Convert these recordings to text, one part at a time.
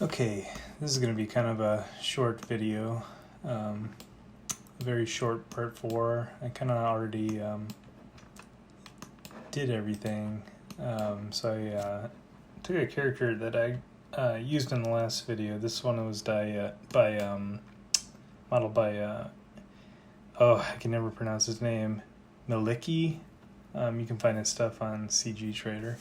Okay, this is going to be kind of a short video, very short part 4. I kind of already did everything, so I took a character that I used in the last video. This one was modeled by, I can never pronounce his name, Miliki. You can find his stuff on CG Trader.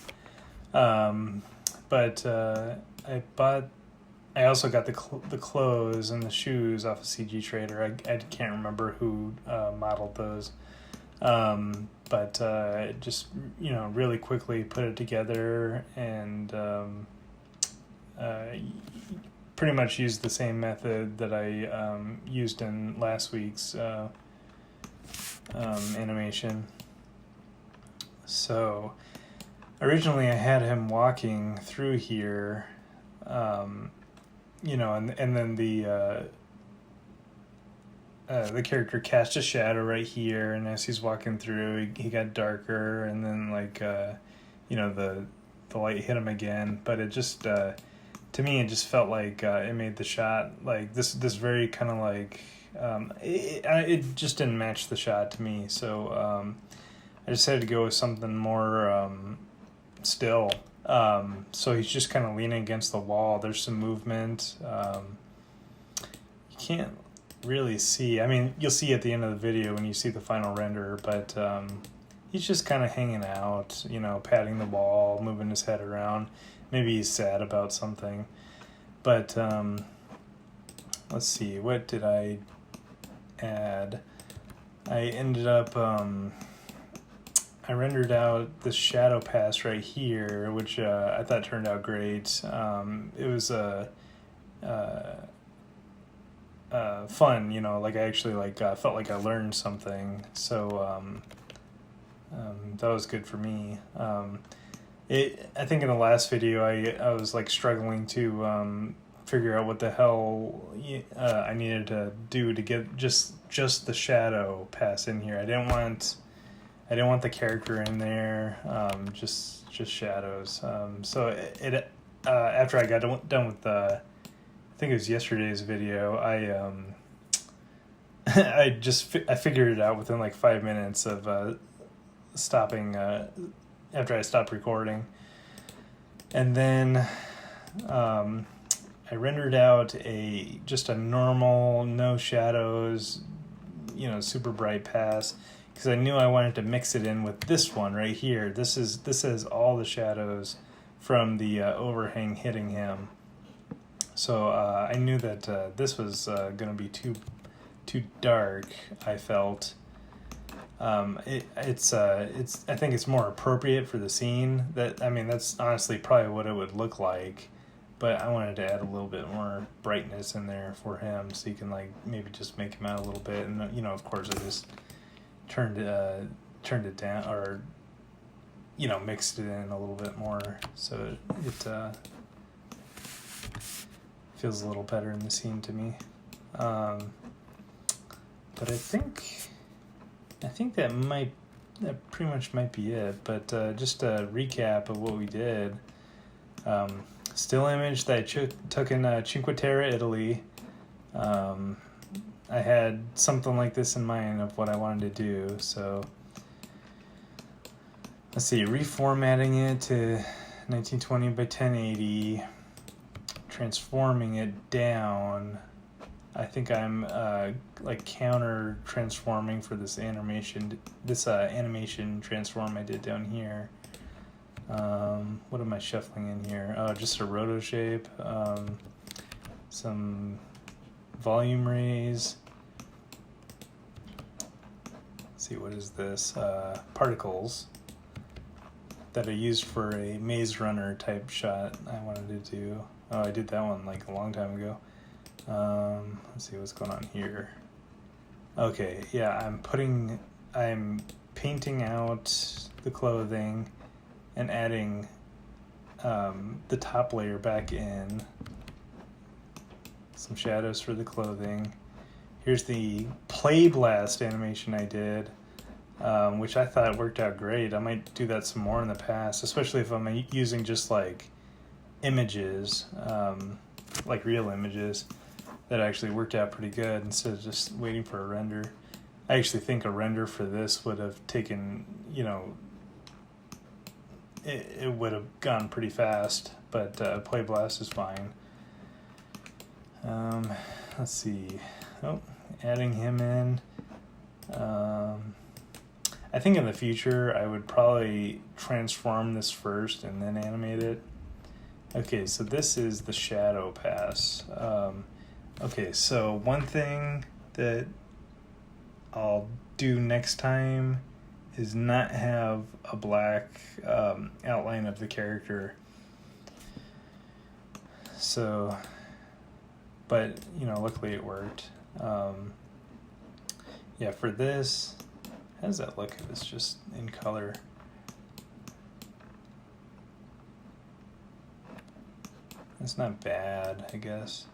I also got the clothes and the shoes off of CG Trader. I can't remember who modeled those, just really quickly put it together and pretty much used the same method that I used in last week's animation. So originally I had him walking through here. And then the character cast a shadow right here, and as he's walking through, he got darker, and then the light hit him again. But it just to me, it just felt like it made the shot like this very kind of like it just didn't match the shot to me. So I decided to go with something more still. So he's just kind of leaning against the wall. There's some movement. You can't really see. I mean, you'll see at the end of the video when you see the final render, but he's just kind of hanging out, patting the wall, moving his head around. Maybe he's sad about something. But let's see, what did I add? I ended up... I rendered out this shadow pass right here, which I thought turned out great. It was fun, like I actually felt like I learned something. So that was good for me. I think in the last video I was struggling to figure out what the hell I needed to do to get just the shadow pass in here. I didn't want the character in there, just shadows. So after I got done with I think it was yesterday's video, I figured it out within 5 minutes of stopping after I stopped recording, and then I rendered out just a normal, no shadows, super bright pass. Because I knew I wanted to mix it in with this one right here. This is all the shadows from the overhang hitting him. So I knew that this was going to be too dark. I felt it's I think it's more appropriate for the scene. That's honestly probably what it would look like. But I wanted to add a little bit more brightness in there for him, so you can maybe just make him out a little bit. And of course I just turned it down, or mixed it in a little bit more, so it feels a little better in the scene to me. But I think that pretty much might be it. But just a recap of what we did. Still image that I took in Cinque Terre, Italy. I had something like this in mind of what I wanted to do, so let's see, reformatting it to 1920 by 1080, transforming it down. I think I'm counter transforming for this animation transform I did down here. What am I shuffling in here? Oh, just a roto shape, some volume raise. Let's see, what is this? Particles that I used for a Maze Runner type shot I wanted to do. Oh, I did that one a long time ago. Let's see what's going on here. Okay, yeah, I'm painting out the clothing and adding the top layer back in. Some shadows for the clothing. Here's the Play Blast animation I did, which I thought worked out great. I might do that some more in the past, especially if I'm using just images. like real images, that actually worked out pretty good instead of just waiting for a render. I actually think a render for this would have taken, you know, it would have gone pretty fast, but Play Blast is fine. Let's see. Oh, adding him in. I think in the future I would probably transform this first and then animate it. Okay, so this is the shadow pass. Okay, so one thing that I'll do next time is not have a black outline of the character. So, but you know, luckily it worked. Yeah, for this, how does that look if it's just in color? It's not bad, I guess.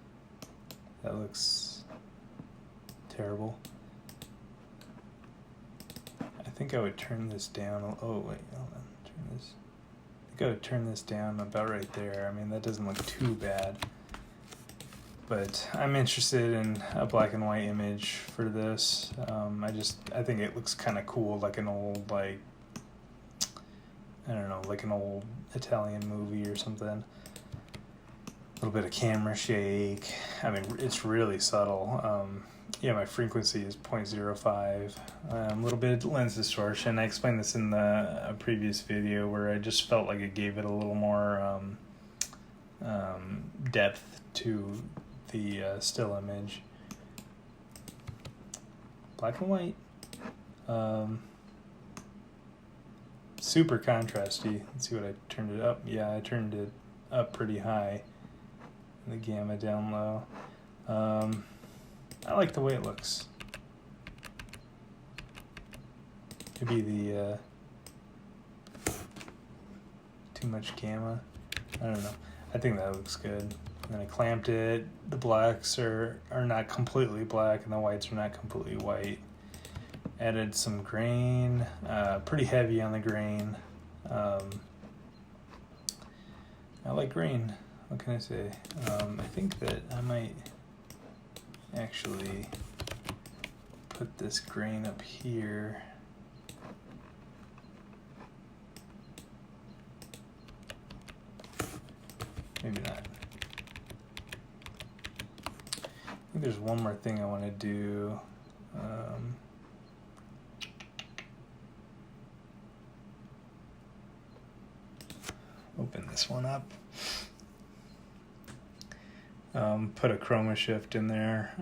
That looks terrible. I think I would turn this down. Oh wait, hold on. Turn this. I think I would turn this down about right there. I mean, that doesn't look too bad. But I'm interested in a black and white image for this. I think it looks kind of cool, like an old, like, I don't know, like an old Italian movie or something. A little bit of camera shake. I mean, it's really subtle. Yeah, my frequency is 0.05. A little bit of lens distortion. I explained this in the previous video where I just felt like it gave it a little more depth to the still image. Black and white. Super contrasty. Let's see what I turned it up. Yeah, I turned it up pretty high. The gamma down low. I like the way it looks. Maybe the too much gamma. I don't know. I think that looks good. And then I clamped it. The blacks are not completely black and the whites are not completely white. Added some grain. Pretty heavy on the grain. I like grain. What can I say? I think that I might actually put this grain up here. Maybe not. I think there's one more thing I want to do. Open this one up. Put a chroma shift in there.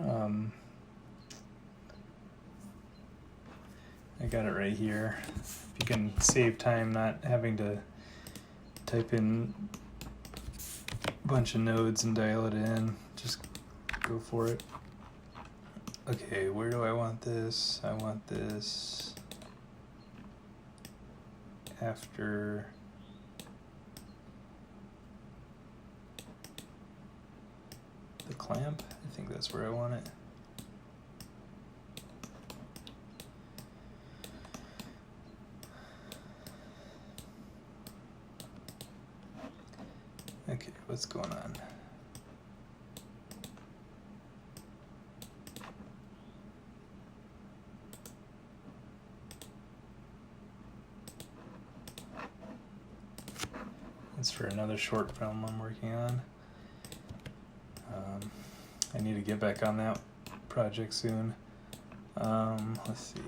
I got it right here. If you can save time not having to type in a bunch of nodes and dial it in, just go for it. Okay, where do I want this? I want this after the clamp. I think that's where I want it. Okay, what's going on? It's for another short film I'm working on. I need to get back on that project soon. Let's see.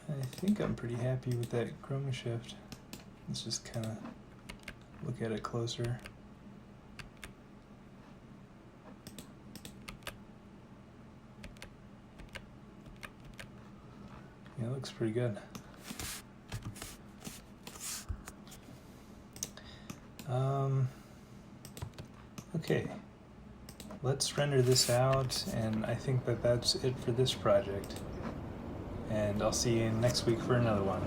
I think I'm pretty happy with that chroma shift. Let's just kind of look at it closer. Yeah, it looks pretty good. Okay, let's render this out, and I think that that's it for this project. And I'll see you next week for another one.